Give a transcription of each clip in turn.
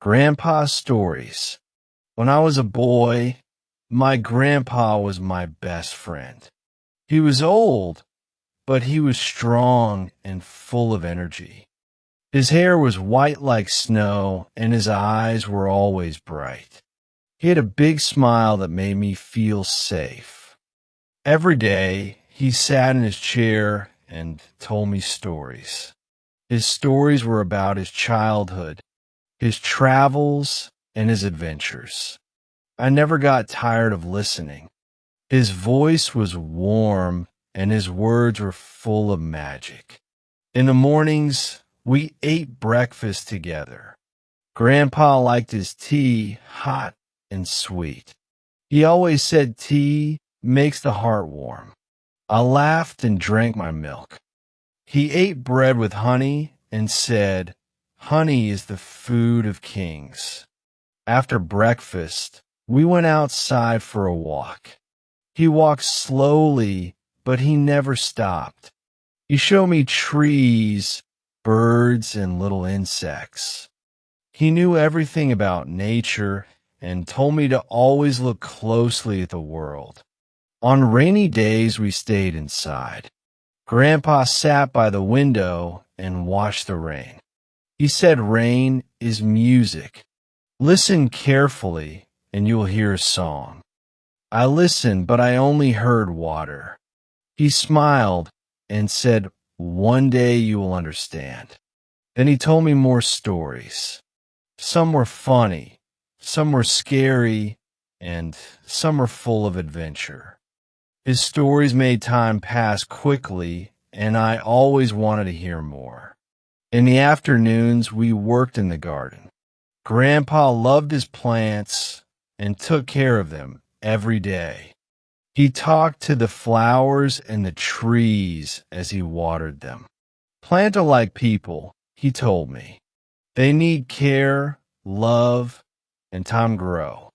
Grandpa's stories. When I was a boy, my grandpa was my best friend. He was old, but he was strong and full of energy. His hair was white like snow, and his eyes were always bright. He had a big smile that made me feel safe. Every day, he sat in his chair and told me stories. His stories were about his childhood, his travels, and his adventures. I never got tired of listening. His voice was warm, and his words were full of magic. In the mornings, we ate breakfast together. Grandpa liked his tea hot and sweet. He always said tea makes the heart warm. I laughed and drank my milk. He ate bread with honey and said, "Honey is the food of kings." After breakfast, we went outside for a walk. He walked slowly, but he never stopped. He showed me trees, birds, and little insects. He knew everything about nature and told me to always look closely at the world. On rainy days, we stayed inside. Grandpa sat by the window and watched the rain. He said rain is music. Listen carefully, and you'll hear a song. I listened, but I only heard water. He smiled and said, "One day you will understand." Then he told me more stories. Some were funny, some were scary, and some were full of adventure. His stories made time pass quickly, and I always wanted to hear more. In the afternoons, we worked in the garden. Grandpa loved his plants and took care of them every day. He talked to the flowers and the trees as he watered them. Plants are like people, he told me. They need care, love, and time to grow.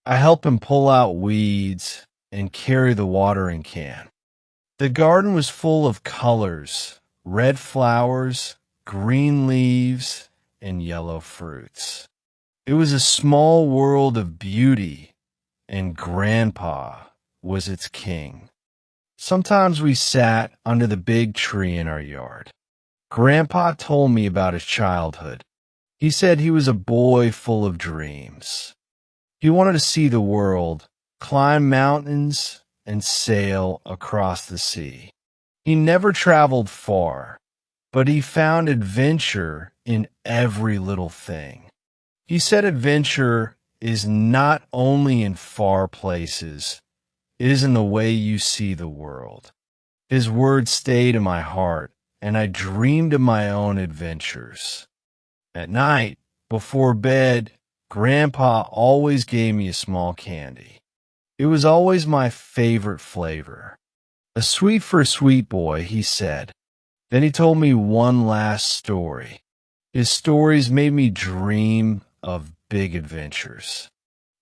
I helped him pull out weeds and carry the watering can. The garden was full of colors, red flowers, green leaves, and yellow fruits. It was a small world of beauty, and Grandpa was its king. Sometimes we sat under the big tree in our yard. Grandpa told me about his childhood. He said he was a boy full of dreams. He wanted to see the world, climb mountains, and sail across the sea. He never traveled far, but he found adventure in every little thing. He said adventure is not only in far places, it is in the way you see the world. His words stayed in my heart, and I dreamed of my own adventures. At night, before bed, Grandpa always gave me a small candy. It was always my favorite flavor. A sweet for a sweet boy, he said. Then he told me one last story. His stories made me dream of big adventures.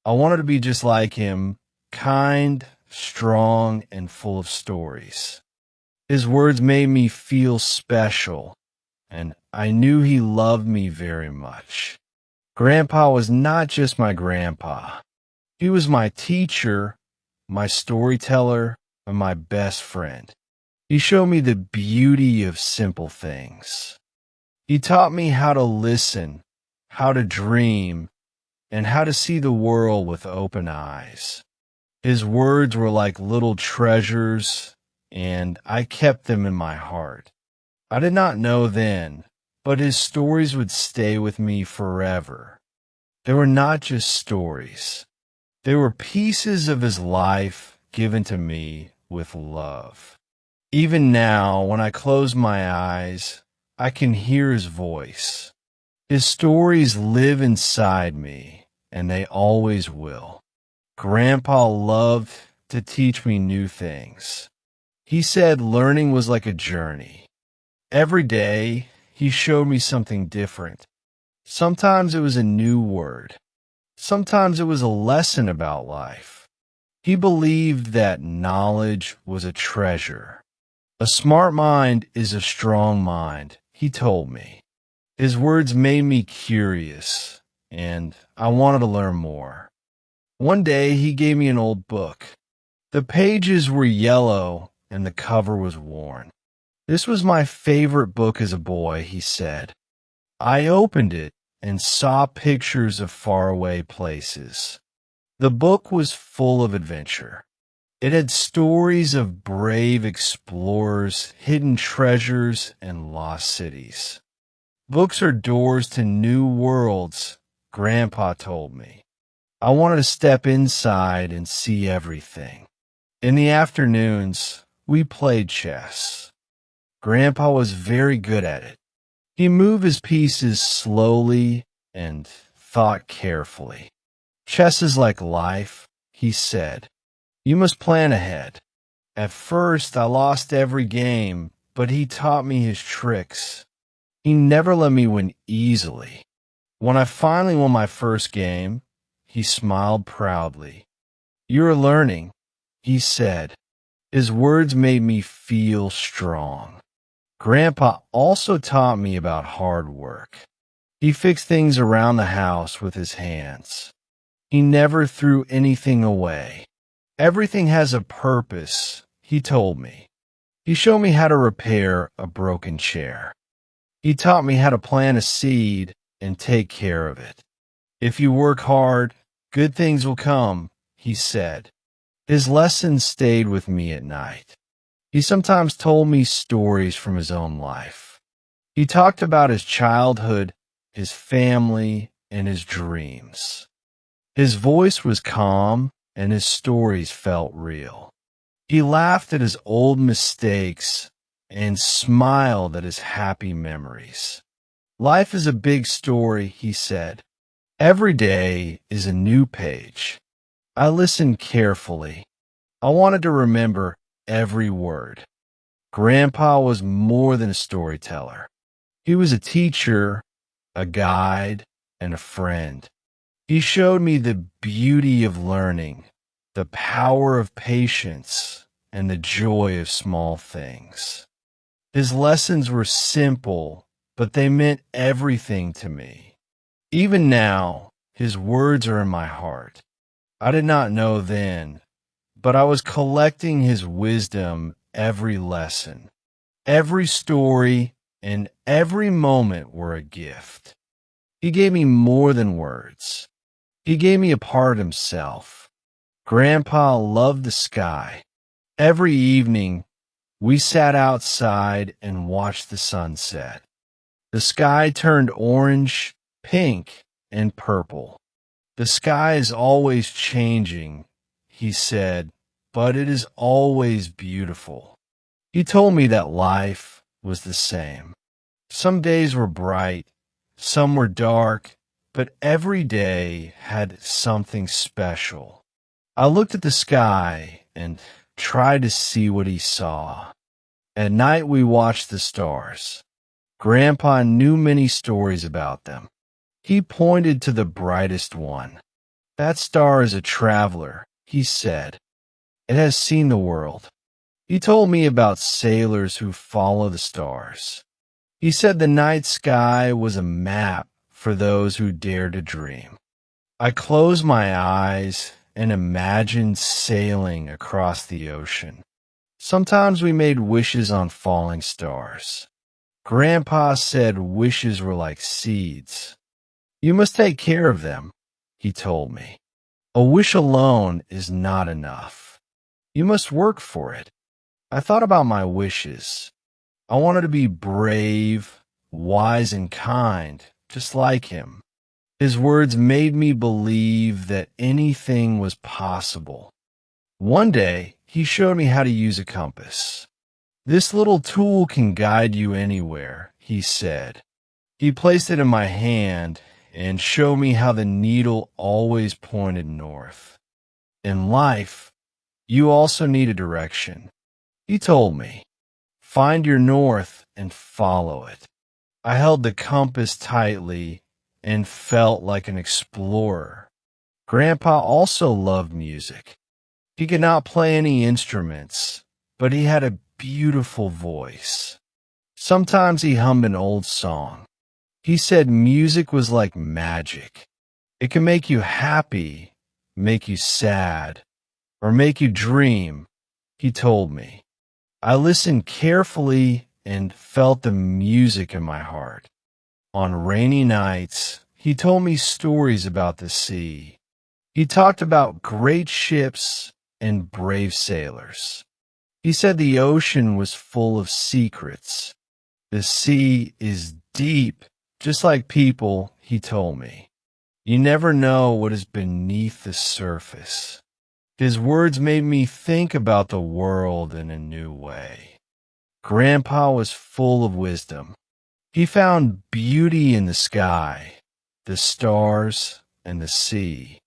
I wanted to be just like him, kind, strong, and full of stories. His words made me feel special, and I knew he loved me very much. Grandpa was not just my grandpa. He was my teacher, my storyteller, and my best friend. He showed me the beauty of simple things. He taught me how to listen, how to dream, and how to see the world with open eyes. His words were like little treasures, and I kept them in my heart. I did not know then, but his stories would stay with me forever. They were not just stories. They were pieces of his life given to me with love. Even now, when I close my eyes, I can hear his voice. His stories live inside me, and they always will. Grandpa loved to teach me new things. He said learning was like a journey. Every day, he showed me something different. Sometimes it was a new word. Sometimes it was a lesson about life. He believed that knowledge was a treasure. A smart mind is a strong mind, he told me. His words made me curious, and I wanted to learn more. One day, he gave me an old book. The pages were yellow and the cover was worn. This was my favorite book as a boy, he said. I opened it and saw pictures of faraway places. The book was full of adventure. It had stories of brave explorers, hidden treasures, and lost cities. Books are doors to new worlds, Grandpa told me. I wanted to step inside and see everything. In the afternoons, we played chess. Grandpa was very good at it. He moved his pieces slowly and thought carefully. Chess is like life, he said. You must plan ahead. At first, I lost every game, but he taught me his tricks. He never let me win easily. When I finally won my first game, he smiled proudly. You're learning, he said. His words made me feel strong. Grandpa also taught me about hard work. He fixed things around the house with his hands. He never threw anything away. Everything has a purpose, he told me. He showed me how to repair a broken chair. He taught me how to plant a seed and take care of it. If you work hard, good things will come, he said. His lessons stayed with me at night. He sometimes told me stories from his own life. He talked about his childhood, his family, and his dreams. His voice was calm, and his stories felt real. He laughed at his old mistakes and smiled at his happy memories. Life is a big story, he said. Every day is a new page. I listened carefully. I wanted to remember every word. Grandpa was more than a storyteller. He was a teacher, a guide, and a friend. He showed me the beauty of learning, the power of patience, and the joy of small things. His lessons were simple, but they meant everything to me. Even now, his words are in my heart. I did not know then, but I was collecting his wisdom every lesson. Every story and every moment were a gift. He gave me more than words. He gave me a part of himself. Grandpa loved the sky. Every evening, we sat outside and watched the sunset. The sky turned orange, pink, and purple. The sky is always changing, he said, but it is always beautiful. He told me that life was the same. Some days were bright, some were dark, but every day had something special. I looked at the sky and tried to see what he saw. At night we watched the stars. Grandpa knew many stories about them. He pointed to the brightest one. That star is a traveler, he said. It has seen the world. He told me about sailors who follow the stars. He said the night sky was a map for those who dare to dream. I closed my eyes and imagined sailing across the ocean. Sometimes we made wishes on falling stars. Grandpa said wishes were like seeds. You must take care of them, he told me. A wish alone is not enough. You must work for it. I thought about my wishes. I wanted to be brave, wise, and kind, just like him. His words made me believe that anything was possible. One day, he showed me how to use a compass. This little tool can guide you anywhere, he said. He placed it in my hand and showed me how the needle always pointed north. In life, you also need a direction. He told me, find your north and follow it. I held the compass tightly and felt like an explorer. Grandpa also loved music. He could not play any instruments, but he had a beautiful voice. Sometimes he hummed an old song. He said music was like magic. It can make you happy, make you sad, or make you dream, he told me. I listened carefully and felt the music in my heart. On rainy nights, he told me stories about the sea. He talked about great ships and brave sailors. He said the ocean was full of secrets. The sea is deep, just like people, he told me. You never know what is beneath the surface. His words made me think about the world in a new way. Grandpa was full of wisdom. He found beauty in the sky, the stars, and the sea.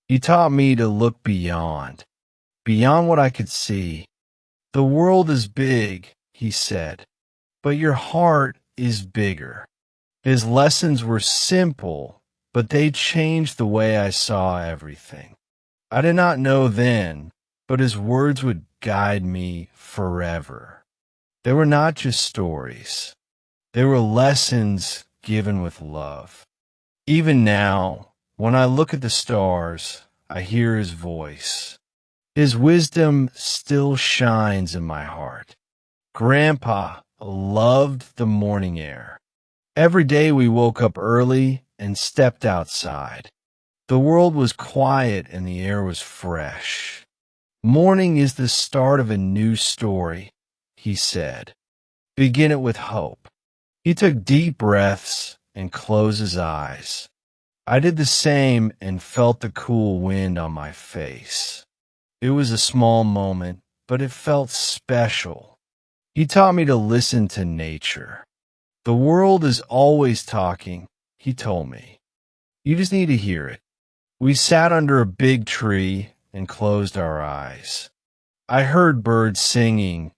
He taught me to look beyond what I could see. The world is big, he said, but your heart is bigger. His lessons were simple, but they changed the way I saw everything. I did not know then, but his words would guide me forever. They were not just stories. They were lessons given with love. Even now, when I look at the stars, I hear his voice. His wisdom still shines in my heart. Grandpa loved the morning air. Every day we woke up early and stepped outside. The world was quiet and the air was fresh. Morning is the start of a new story, he said. Begin it with hope. He took deep breaths and closed his eyes. I did the same and felt the cool wind on my face. It was a small moment, but it felt special. He taught me to listen to nature. The world is always talking, he told me. You just need to hear it. We sat under a big tree and closed our eyes. I heard birds singing,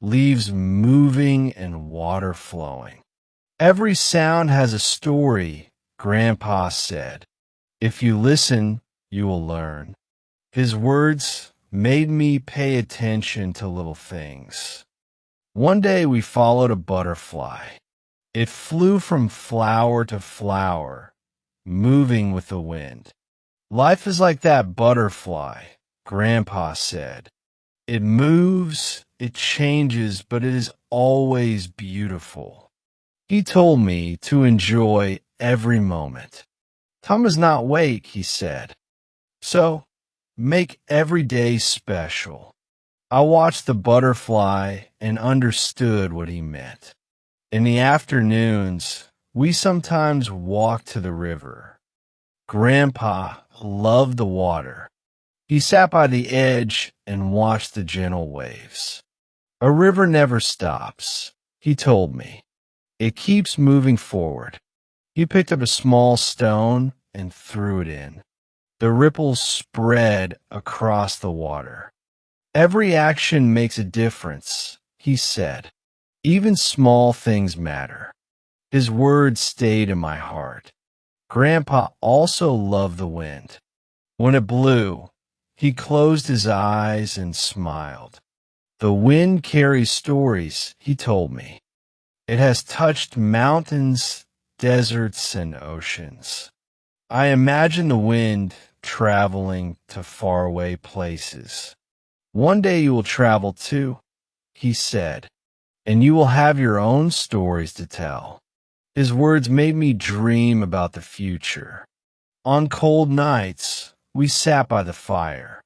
leaves moving, and water flowing. Every sound has a story, Grandpa said. If you listen, you will learn. His words made me pay attention to little things. One day we followed a butterfly. It flew from flower to flower, moving with the wind. Life is like that butterfly, Grandpa said. It moves, it changes, but it is always beautiful. He told me to enjoy every moment. Time does not wait, he said. So, make every day special. I watched the butterfly and understood what he meant. In the afternoons, we sometimes walked to the river. Grandpa loved the water. He sat by the edge and watched the gentle waves. A river never stops, he told me. It keeps moving forward. He picked up a small stone and threw it in. The ripples spread across the water. Every action makes a difference, he said. Even small things matter. His words stayed in my heart. Grandpa also loved the wind. When it blew, he closed his eyes and smiled. The wind carries stories, he told me. It has touched mountains, deserts, and oceans. I imagine the wind traveling to faraway places. One day you will travel too, he said, and you will have your own stories to tell. His words made me dream about the future. On cold nights, we sat by the fire.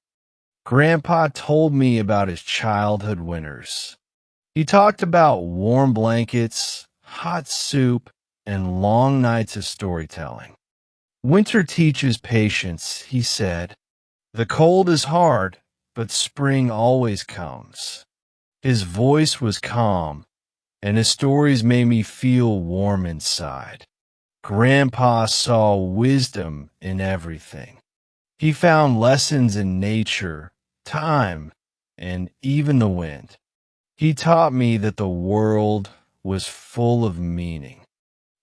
Grandpa told me about his childhood winters. He talked about warm blankets, hot soup, and long nights of storytelling. Winter teaches patience, he said. The cold is hard, but spring always comes. His voice was calm, and his stories made me feel warm inside. Grandpa saw wisdom in everything. He found lessons in nature, time, and even the wind. He taught me that the world was full of meaning.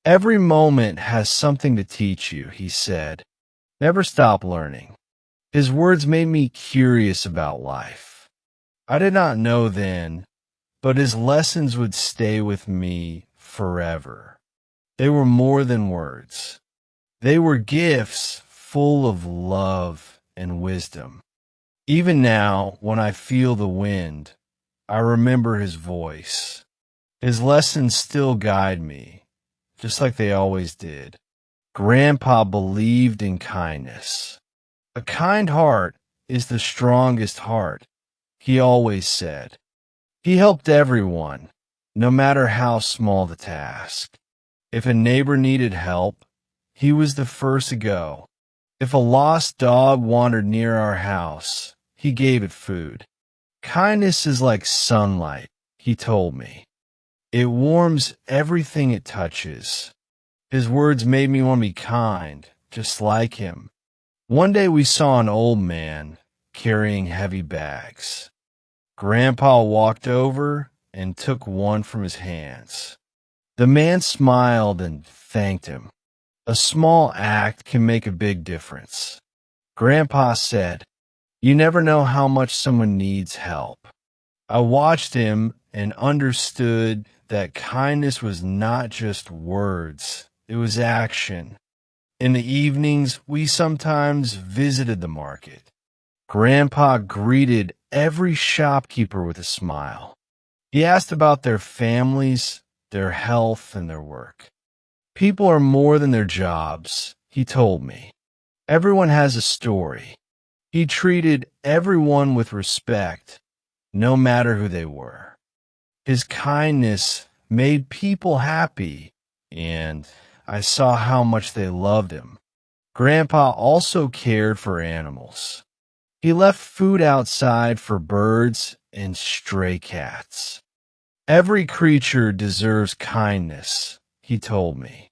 Every moment has something to teach you, he said. Never stop learning. His words made me curious about life. I did not know then, but his lessons would stay with me forever. They were more than words. They were gifts full of love and wisdom. Even now, when I feel the wind, I remember his voice. His lessons still guide me, just like they always did. Grandpa believed in kindness. A kind heart is the strongest heart, he always said. He helped everyone, no matter how small the task. If a neighbor needed help, he was the first to go. If a lost dog wandered near our house, he gave it food. Kindness is like sunlight, he told me. It warms everything it touches. His words made me want to be kind, just like him. One day we saw an old man carrying heavy bags. Grandpa walked over and took one from his hands. The man smiled and thanked him. A small act can make a big difference. Grandpa said, "You never know how much someone needs help." I watched him and understood that kindness was not just words, it was action. In the evenings, we sometimes visited the market. Grandpa greeted every shopkeeper with a smile. He asked about their families, their health, and their work. People are more than their jobs, he told me. Everyone has a story. He treated everyone with respect, no matter who they were. His kindness made people happy, and I saw how much they loved him. Grandpa also cared for animals. He left food outside for birds and stray cats. Every creature deserves kindness, he told me.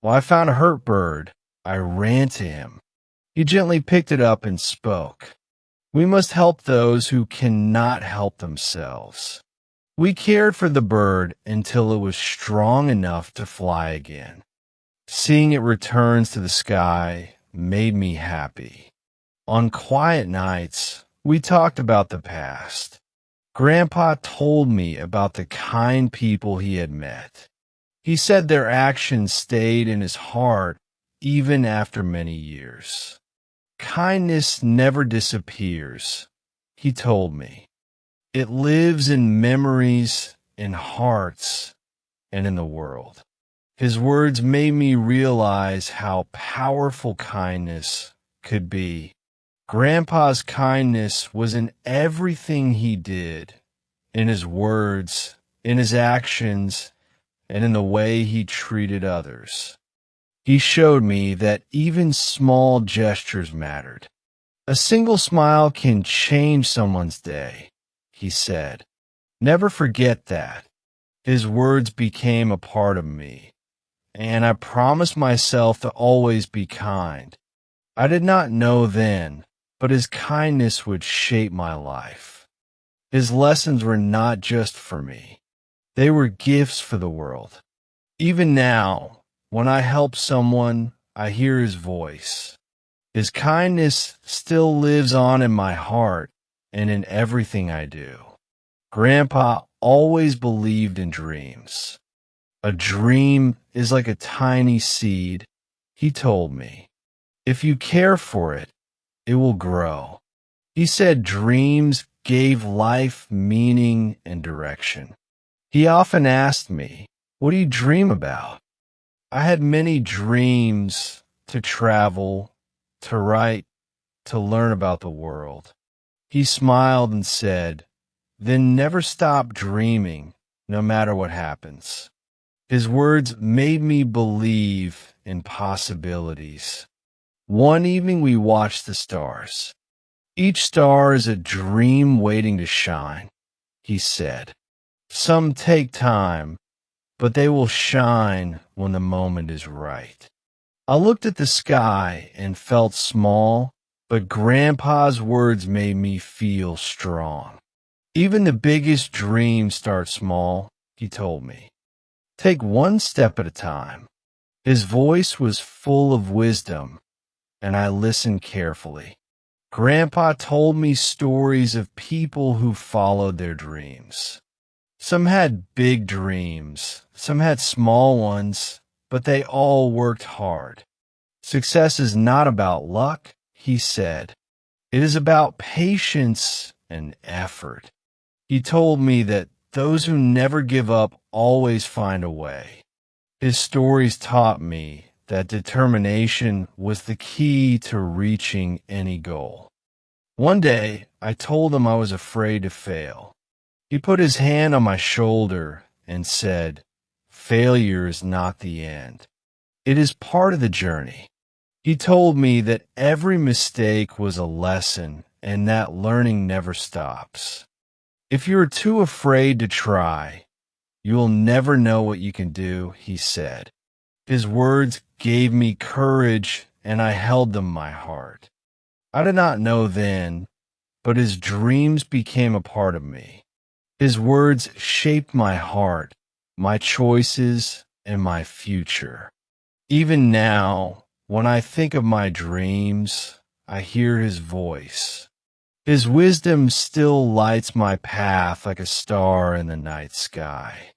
When I found a hurt bird, I ran to him. He gently picked it up and spoke. We must help those who cannot help themselves. We cared for the bird until it was strong enough to fly again. Seeing it return to the sky made me happy. On quiet nights, we talked about the past. Grandpa told me about the kind people he had met. He said their actions stayed in his heart even after many years. Kindness never disappears, he told me. It lives in memories, in hearts, and in the world. His words made me realize how powerful kindness could be. Grandpa's kindness was in everything he did, in his words, in his actions, and in the way he treated others. He showed me that even small gestures mattered. A single smile can change someone's day, he said. Never forget that. His words became a part of me, and I promised myself to always be kind. I did not know then, but his kindness would shape my life. His lessons were not just for me. They were gifts for the world. Even now, when I help someone, I hear his voice. His kindness still lives on in my heart and in everything I do. Grandpa always believed in dreams. A dream is like a tiny seed, he told me. If you care for it, it will grow. He said dreams gave life meaning and direction. He often asked me, "What do you dream about?" I had many dreams: to travel, to write, to learn about the world. He smiled and said, "Then never stop dreaming, no matter what happens." His words made me believe in possibilities. One evening we watched the stars. "Each star is a dream waiting to shine," he said. "Some take time, but they will shine when the moment is right." I looked at the sky and felt small, but Grandpa's words made me feel strong. Even the biggest dreams start small, he told me. Take one step at a time. His voice was full of wisdom, and I listened carefully. Grandpa told me stories of people who followed their dreams. Some had big dreams, some had small ones, but they all worked hard. Success is not about luck, he said. It is about patience and effort. He told me that those who never give up always find a way. His stories taught me that determination was the key to reaching any goal. One day, I told him I was afraid to fail. He put his hand on my shoulder and said, "Failure is not the end. It is part of the journey." He told me that every mistake was a lesson and that learning never stops. If you're too afraid to try, you will never know what you can do, he said. His words gave me courage and I held them in my heart. I did not know then, but his dreams became a part of me. His words shaped my heart, my choices, and my future. Even now, when I think of my dreams, I hear his voice. His wisdom still lights my path like a star in the night sky.